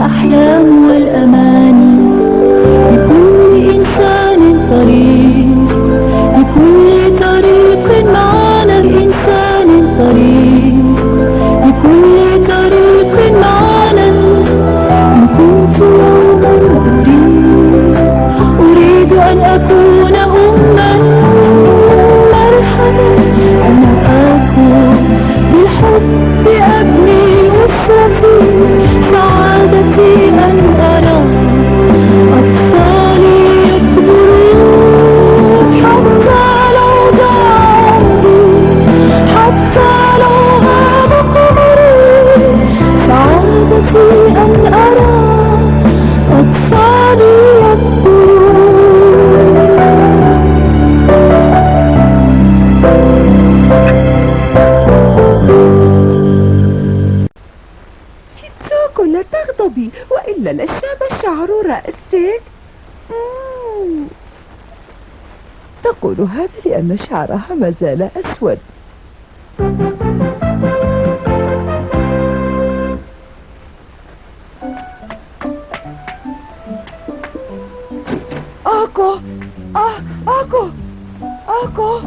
الأحلام والأماني، لكل إنسان طريق، لكل طريق معنا الإنسان طريق، لكل طريق معنا. إن كنت يوما أريد أن أكون أما، مرحبا أنا أكون بالحب أبني أسرتي، سعادتي أن أرى أطفالي يكبرون، حتى لو ضاع عمري، حتى لو غاب قمري، سعادتي أن أرى أطفالي يكبرون. شيتسوكو لا تغضبي وإلا لشاب شعر رأسك. تقول هذا لأن شعرها ما زال أسود. آكو آكو آكو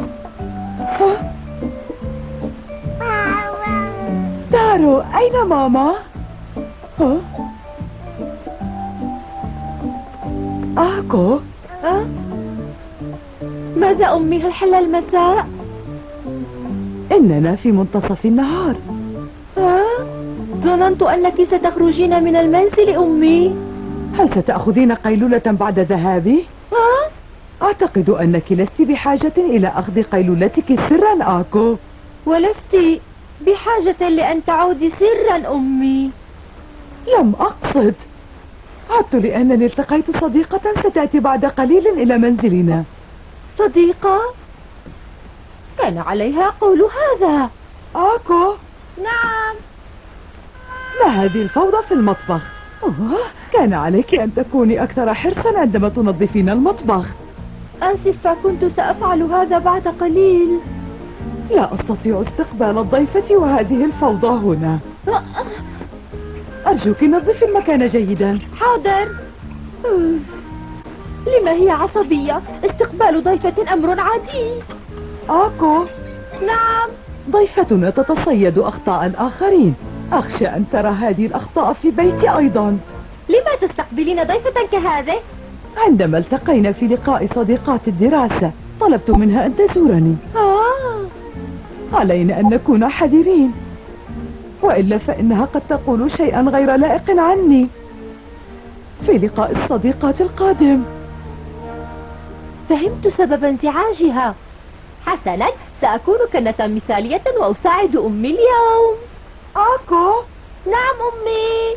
تارو، أين ماما؟ آكو ماذا أمي؟ هل حل المساء؟ إننا في منتصف النهار. ظننت أنك ستخرجين من المنزل أمي. هل ستأخذين قيلولة بعد ذهابي؟ أعتقد أنك لست بحاجة إلى أخذ قيلولتك سرا آكو. ولست بحاجة لأن تعودي سرا أمي. لم أقصد، عدت لأنني التقيت صديقة ستأتي بعد قليل إلى منزلنا. صديقة؟ كان عليها قول هذا. آكو. نعم. ما هذه الفوضى في المطبخ؟ كان عليك أن تكوني أكثر حرصا عندما تنظفين المطبخ. آسفة، كنت سأفعل هذا بعد قليل. لا أستطيع استقبال الضيفة وهذه الفوضى هنا. أرجوك نظفي المكان جيدا. حاضر. لما هي عصبية؟ استقبال ضيفة أمر عادي. آكو. نعم. ضيفتنا تتصيد أخطاء الآخرين، أخشى أن ترى هذه الأخطاء في بيتي أيضا. لما تستقبلين ضيفة كهذه؟ عندما التقينا في لقاء صديقات الدراسة طلبت منها أن تزورني. علينا أن نكون حذرين، وإلا فإنها قد تقول شيئا غير لائق عني في لقاء الصديقات القادم. فهمت سبب انزعاجها. حسنا، سأكون كنة مثالية وأساعد أمي اليوم. آكو. نعم أمي.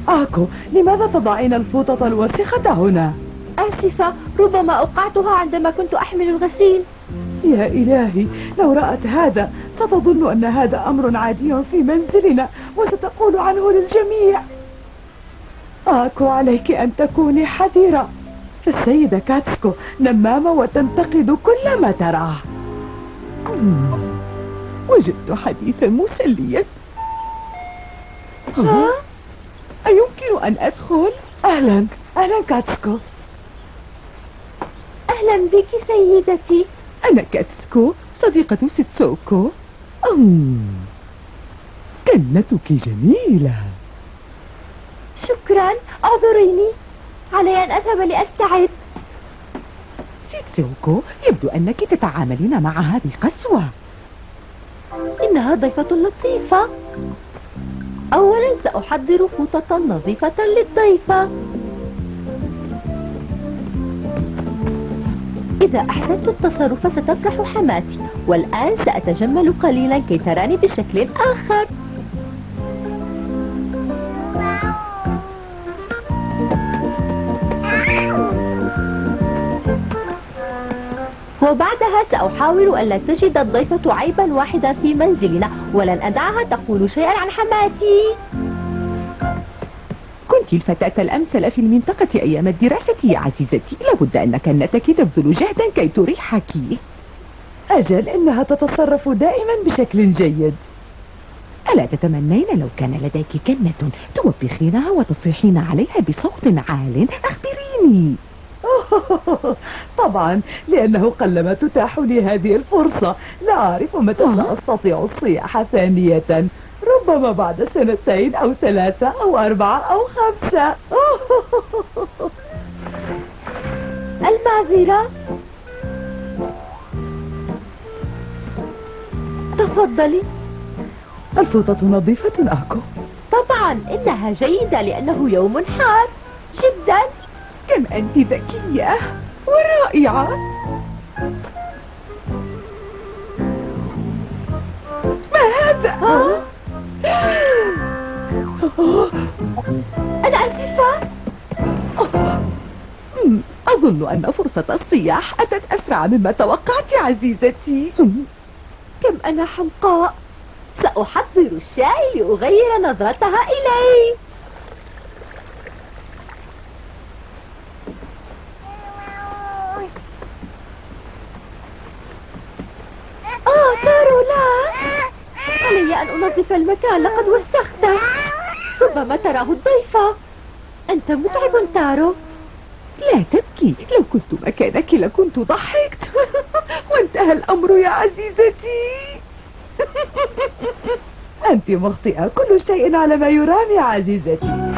آكو، لماذا تضعين الفوطة الوسخة هنا؟ آسفة، ربما أوقعتها عندما كنت أحمل الغسيل. يا إلهي، لو رأت هذا ستظن أن هذا أمر عادي في منزلنا وستقول عنه للجميع. آكو، عليك أن تكوني حذرة، فالسيدة كاتسكو نمامة وتنتقد كل ما تراه. وجدت حديثا مسليا. أيمكن أن أدخل؟ أهلا أهلا كاتسكو. أهلا بك سيدتي. أنا كاتسكو صديقة سيتسوكو. كنتك جميلة. شكرا، اعذريني، علي أن أذهب لأستعد. سيتسوكو، يبدو أنك تتعاملين معها بقسوة. إنها ضيفة لطيفة. أولا سأحضر فوطة نظيفة للضيفة. إذا أحسنت التصرف ستفرح حماتي، والآن سأتجمل قليلا كي تراني بشكل آخر. وبعدها سأحاول ألا تجد الضيفة عيبا واحدا في منزلنا، ولن أدعها تقول شيئا عن حماتي. كنت الفتاة الأمثل في المنطقة أيام الدراسة يا عزيزتي، لابد أن كنتك تبذل جهدا كي تريحك. أجل، إنها تتصرف دائما بشكل جيد. ألا تتمنين لو كان لديك كنة توبخينها وتصيحين عليها بصوت عال؟ أخبريني. طبعا، لأنه قلما تتاح لي هذه الفرصة. لا أعرف متى سأستطيع الصياح ثانية، ربما بعد 2 أو 3 أو 4 أو 5. المعذرة. تفضلي. الفوطة نظيفة أكو؟ طبعا إنها جيدة لأنه يوم حار جدا. كم أنت ذكية ورائعة. ما هذا؟ أنا آسفة. أظن أن فرصة الصياح أتت أسرع مما توقعت عزيزتي. كم أنا حمقاء. سأحضر الشاي لأغير نظرتها إلي. تارو، لا. علي أن أنظف المكان، لقد وسخته. ربما تراه الضيفة. أنت متعب تارو. لا تبكي، لو كنت مكانك لكنت ضحكت. وانتهى الأمر يا عزيزتي. أنت مخطئة، كل شيء على ما يرام يا عزيزتي.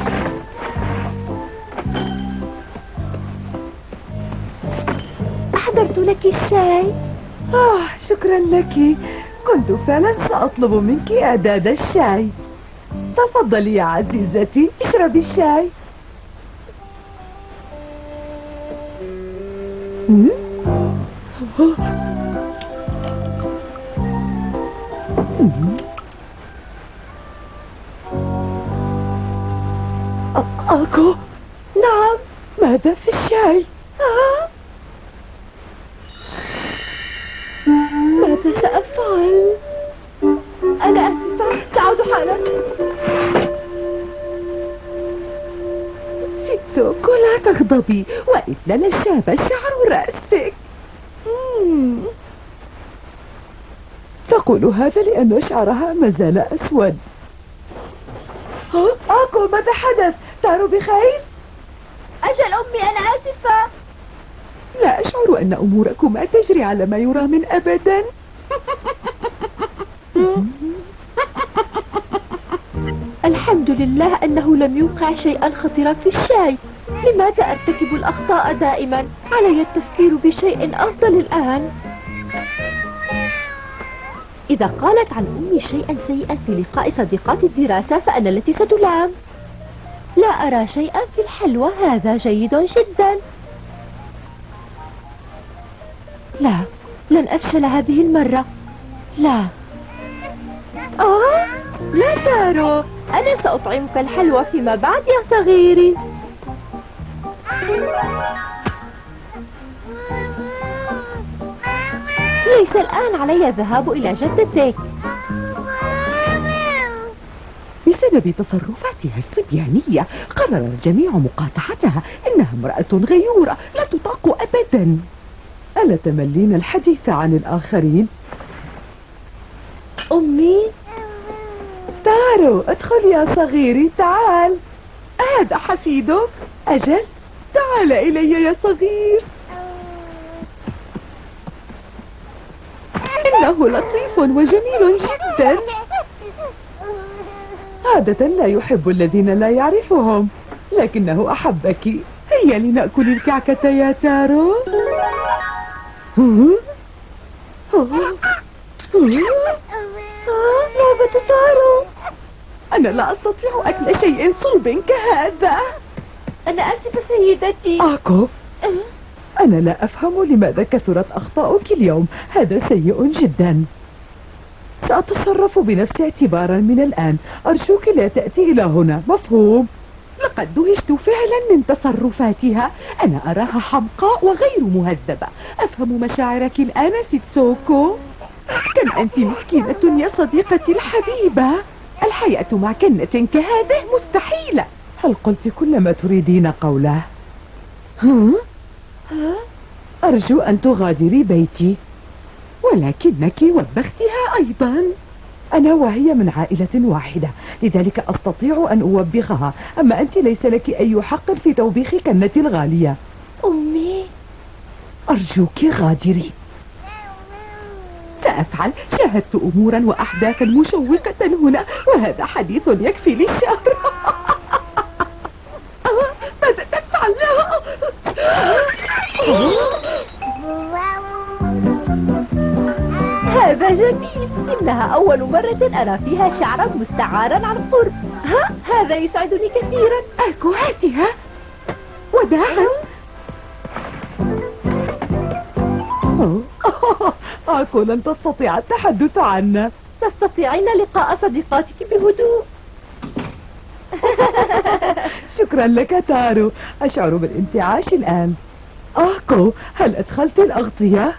أحضرت لك الشاي. شكرا لك. كنت فعلا سأطلب منك إعداد الشاي. تفضلي يا عزيزتي، اشربي الشاي. أكو؟ نعم. ماذا في الشاي؟ ماذا سأفعل؟ أنا آسفة، سأعود حالا. ستوكو، لا تغضبي، وإلا لشاب شعر رأسك. تقول هذا لأن شعرها ما زال أسود. أكو، ماذا حدث؟ تارو بخير؟ أجل أمي، أنا آسفة. لا أشعر أن أموركما تجري على ما يرام أبدا. الحمد لله أنه لم يوقع شيئا خطيرا في الشاي. لماذا أرتكب الأخطاء دائما؟ علي التفكير بشيء أفضل الآن. إذا قالت عن أمي شيئا سيئا في لقاء صديقات الدراسة فأنا التي ستلام. لا أرى شيئا في الحلوى، هذا جيد جدا. لا، لن أفشل هذه المرة. لا. لا تارو، أنا سأطعمك الحلوى فيما بعد يا صغيري. ليس الآن، علي الذهاب إلى جدتك. بسبب تصرفاتها الصبيانية قرر الجميع مقاطعتها. إنها امرأة غيورة لا تطاق أبدا. ألا تملين الحديث عن الآخرين؟ أمي. تارو، ادخل يا صغيري، تعال. هذا حفيدك. أجل، تعال إلي يا صغير. إنه لطيف وجميل جدا. عادة لا يحب الذين لا يعرفهم، لكنه أحبك. هيا لنأكل الكعكة يا تارو. لعبة تارو. أنا لا أستطيع أكل شيء صلب كهذا. أنا آسفة سيدتي. أكو، أنا لا أفهم لماذا كثرت أخطاؤك اليوم. هذا سيء جدا. سأتصرف بنفسي اعتبارا من الآن. أرجوك لا تأتي إلى هنا، مفهوم؟ لقد دهشت فعلا من تصرفاتها. أنا أراها حمقاء وغير مهذبة. أفهم مشاعرك الآن سيتسوكو. كم أنت مسكينة يا صديقتي الحبيبة. الحياة مع كنة كهذه مستحيلة. هل قلت كل ما تريدين قوله؟ أرجو أن تغادري بيتي. ولكنك وبختها أيضا. أنا وهي من عائلة واحدة، لذلك أستطيع أن أوبخها، أما أنت ليس لك أي حق في توبيخ كنتي الغالية. أمي، أرجوك غادري. سأفعل. شاهدت أمورا وأحداثا مشوقة هنا، وهذا حديث يكفي للشهر. ماذا تفعل؟ هذا جميل. إنها أول مرة أرى فيها شعرا مستعارا عن قرب. هذا يسعدني كثيرا. أكو هاتها وداعا. أكو لن تستطيع التحدث عنا. تستطيعين لقاء صديقاتك بهدوء. شكرا لك تارو، أشعر بالانتعاش الآن. أكو، هل أدخلت الأغطية؟